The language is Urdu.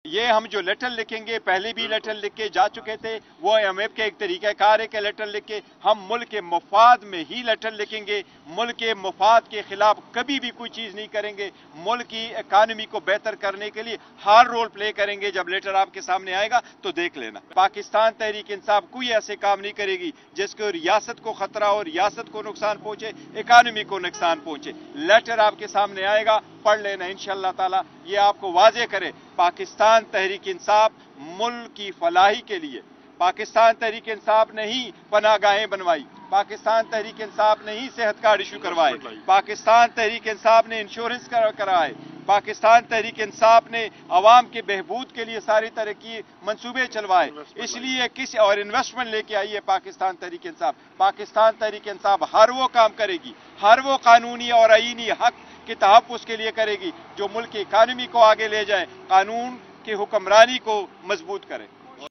یہ ہم جو لیٹر لکھیں گے، پہلے بھی لیٹر لکھ کے جا چکے تھے، وہ IMF کے ایک طریقہ کار ہے کہ لیٹر لکھ کے ہم ملک کے مفاد میں ہی لیٹر لکھیں گے، ملک کے مفاد کے خلاف کبھی بھی کوئی چیز نہیں کریں گے، ملک کی اکانومی کو بہتر کرنے کے لیے ہر رول پلے کریں گے۔ جب لیٹر آپ کے سامنے آئے گا تو دیکھ لینا۔ پاکستان تحریک انصاف کوئی ایسے کام نہیں کرے گی جس کو ریاست کو خطرہ ہو، ریاست کو نقصان پہنچے، اکانومی کو نقصان پہنچے۔ لیٹر آپ کے سامنے آئے گا، پڑھ لینا انشاءاللہ تعالی۔ یہ آپ کو واضح کرے پاکستان تحریک انصاف ملک کی فلاحی کے لیے، پاکستان تحریک انصاف نے ہی پناہ گاہیں بنوائی، پاکستان تحریک انصاف نے ہی صحت کارڈ ایشو کروائے، پاکستان تحریک انصاف نے انشورنس کرائے، پاکستان تحریک انصاف نے عوام کے بہبود کے لیے ساری ترقی منصوبے چلوائے۔ اس لیے کسی اور انویسٹمنٹ لے کے آئی ہے پاکستان تحریک انصاف۔ پاکستان تحریک انصاف ہر وہ کام کرے گی، ہر وہ قانونی اور آئینی حق کے تحفظ کے لیے کرے گی جو ملک کی اکانومی کو آگے لے جائے، قانون کی حکمرانی کو مضبوط کرے۔